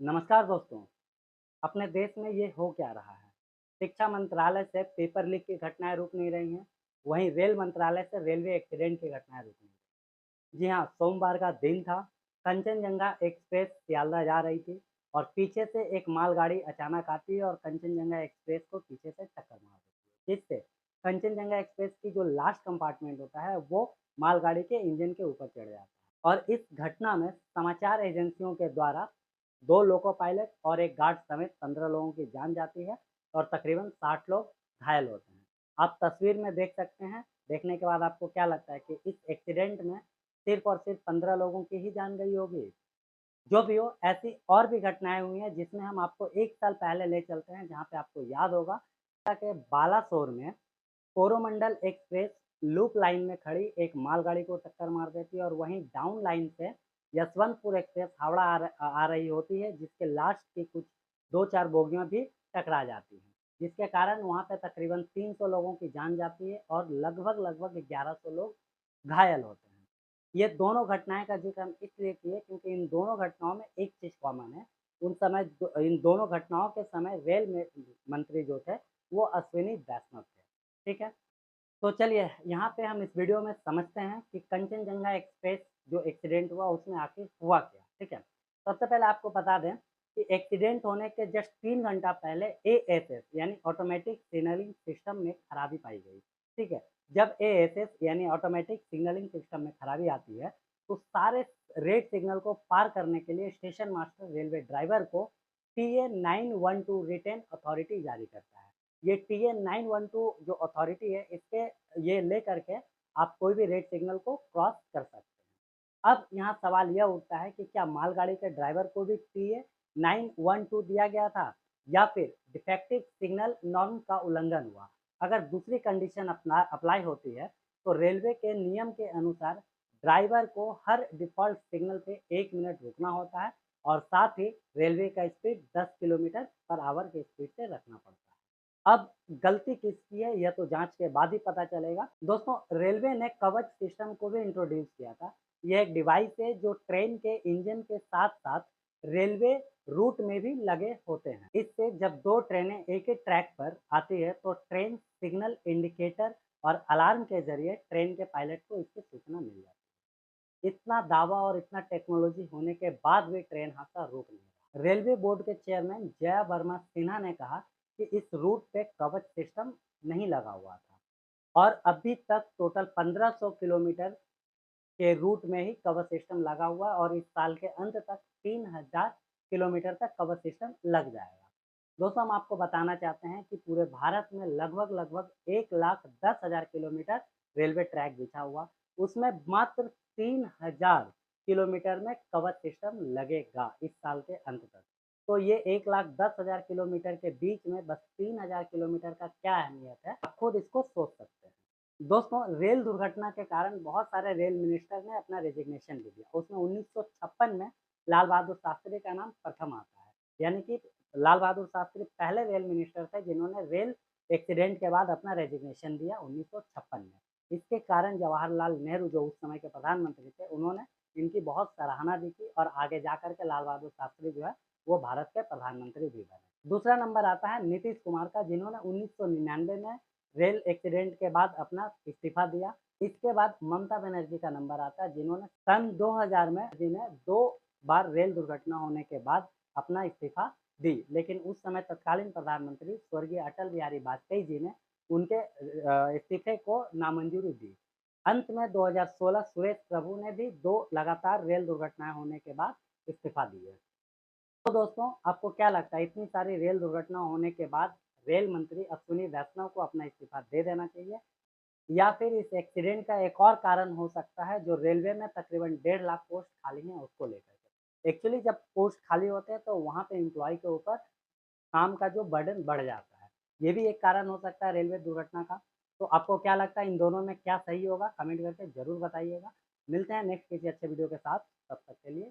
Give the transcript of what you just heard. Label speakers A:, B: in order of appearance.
A: नमस्कार दोस्तों। अपने देश में ये हो क्या रहा है? शिक्षा मंत्रालय से पेपर लीक की घटनाएँ रुक नहीं रही हैं, वहीं रेल मंत्रालय से रेलवे एक्सीडेंट की घटनाएँ रुक नहीं रही। जी हाँ, सोमवार का दिन था, कंचनजंगा एक्सप्रेस सियालदह जा रही थी और पीछे से एक मालगाड़ी अचानक आती है और कंचनजंगा एक्सप्रेस को पीछे से टक्कर मार देती है, जिससे कंचनजंगा एक्सप्रेस की जो लास्ट कंपार्टमेंट होता है, वो मालगाड़ी के इंजन के ऊपर चढ़ जाता है और इस घटना में समाचार एजेंसियों के द्वारा 2 लोको पायलट और एक गार्ड समेत 15 लोगों की जान जाती है और तकरीबन 60 लोग घायल होते हैं। आप तस्वीर में देख सकते हैं, देखने के बाद आपको क्या लगता है कि इस एक्सीडेंट में सिर्फ़ और सिर्फ़ 15 लोगों की ही जान गई होगी? जो भी हो, ऐसी और भी घटनाएँ हुई हैं जिसमें हम आपको 1 साल पहले ले चलते हैं, जहाँ पे आपको याद होगा कि बालासोर में कोरोमंडल एक्सप्रेस लूप लाइन में खड़ी एक मालगाड़ी को टक्कर मार देती है और वहीं डाउन लाइन से यशवंतपुर एक्सप्रेस हावड़ा आ रही होती है, जिसके लास्ट की कुछ 2-4 बोगियाँ भी टकरा जाती हैं, जिसके कारण वहाँ पे तकरीबन 300 लोगों की जान जाती है और लगभग 1100 लोग घायल होते हैं। ये दोनों घटनाएँ का ज़िक्र हम इसलिए किए क्योंकि इन दोनों घटनाओं में एक चीज़ कॉमन है, इन दोनों घटनाओं के समय रेल में मंत्री जो थे, वो अश्विनी वैष्णव थे। ठीक है? तो चलिए यहाँ पे हम इस वीडियो में समझते हैं कि कंचनजंगा एक्सप्रेस जो एक्सीडेंट हुआ उसमें आखिर हुआ क्या, ठीक है? सबसे पहले आपको बता दें कि एक्सीडेंट होने के जस्ट 3 घंटा पहले एएसएस यानी ऑटोमेटिक सिग्नलिंग सिस्टम में खराबी पाई गई, ठीक है? जब एएसएस यानी ऑटोमेटिक सिग्नलिंग सिस्टम में खराबी आती है, तो सारे रेड सिग्नल को पार करने के लिए स्टेशन मास्टर रेलवे ड्राइवर को टीए 912 रिटेन अथॉरिटी जारी करता है। ये टीएन 912 जो अथॉरिटी है इसके ये लेकर के आप कोई भी रेड सिग्नल को क्रॉस कर सकते हैं। अब यहाँ सवाल यह उठता है कि क्या मालगाड़ी के ड्राइवर को भी टीए 912 दिया गया था या फिर डिफेक्टिव सिग्नल नॉर्म का उल्लंघन हुआ? अगर दूसरी कंडीशन अप्लाई होती है तो रेलवे के नियम के अनुसार ड्राइवर को हर डिफ़ॉल्ट सिग्नल पे 1 मिनट रुकना होता है और साथ ही रेलवे का स्पीड 10 किलोमीटर पर आवर की स्पीड से रखना पड़ता है। अब गलती किसकी है यह तो जाँच के बाद ही पता चलेगा। दोस्तों रेलवे ने कवच सिस्टम को भी इंट्रोड्यूस किया था। यह एक डिवाइस है जो ट्रेन के इंजन के साथ-साथ रेलवे रूट में भी लगे होते हैं। इससे जब 2 ट्रेनें एक ही ट्रैक पर आती है तो ट्रेन सिग्नल इंडिकेटर और अलार्म के ज़रिए ट्रेन के पायलट को इसकी सूचना मिल जाती है। इतना दावा और इतना टेक्नोलॉजी होने के बाद भी ट्रेन हादसा रुक नहीं रहा। रेलवे बोर्ड के चेयरमैन जया वर्मा सिन्हा ने कहा कि इस रूट पे कवच सिस्टम नहीं लगा हुआ था और अभी तक टोटल 1500 किलोमीटर के रूट में ही कवच सिस्टम लगा हुआ है और इस साल के अंत तक 3000 किलोमीटर तक कवच सिस्टम लग जाएगा। दोस्तों हम आपको बताना चाहते हैं कि पूरे भारत में लगभग 1,10,000 किलोमीटर रेलवे ट्रैक बिछा हुआ, उसमें मात्र 3000 किलोमीटर में कवच सिस्टम लगेगा इस साल के अंत तक। तो ये 1,10,000 किलोमीटर के बीच में बस 3000 किलोमीटर का क्या अहमियत है, आप खुद इसको सोच सकते हैं। दोस्तों रेल दुर्घटना के कारण बहुत सारे रेल मिनिस्टर ने अपना रेजिग्नेशन भी दिया। उसमें 1956 में लाल बहादुर शास्त्री का नाम प्रथम आता है। यानी कि लाल बहादुर शास्त्री पहले रेल मिनिस्टर थे जिन्होंने रेल एक्सीडेंट के बाद अपना रेजिग्नेशन दिया 1956 में। इसके कारण जवाहरलाल नेहरू जो उस समय के प्रधानमंत्री थे, उन्होंने इनकी बहुत सराहना भी की और आगे जाकर के लाल बहादुर शास्त्री जो है वो भारत के प्रधानमंत्री भी बने। दूसरा नंबर आता है नीतीश कुमार का, जिन्होंने 1999 में रेल एक्सीडेंट के बाद अपना इस्तीफा दिया। इसके बाद ममता बनर्जी का नंबर आता है, जिन्होंने सन 2000 में जिन्हें 2 बार रेल दुर्घटना होने के बाद अपना इस्तीफा दी। लेकिन उस समय तत्कालीन प्रधानमंत्री स्वर्गीय अटल बिहारी वाजपेयी जी ने उनके इस्तीफे को नामंजूरी दी। अंत में 2016 सुरेश प्रभु ने भी 2 लगातार रेल दुर्घटनाएँ होने के बाद इस्तीफा दिए। तो दोस्तों आपको क्या लगता है इतनी सारी रेल दुर्घटना होने के बाद रेल मंत्री अश्विनी वैष्णव को अपना इस्तीफा दे देना चाहिए या फिर इस एक्सीडेंट का एक और कारण हो सकता है जो रेलवे में तकरीबन 1.5 लाख पोस्ट खाली हैं उसको लेकर के। एक्चुअली जब पोस्ट खाली होते हैं तो वहाँ पे एम्प्लॉय के ऊपर काम का जो बर्डन बढ़ जाता है। ये भी एक कारण हो सकता है रेलवे दुर्घटना का। तो आपको क्या लगता है इन दोनों में क्या सही होगा? कमेंट करके ज़रूर बताइएगा। मिलते हैं नेक्स्ट किसी अच्छे वीडियो के साथ, तब तक के लिए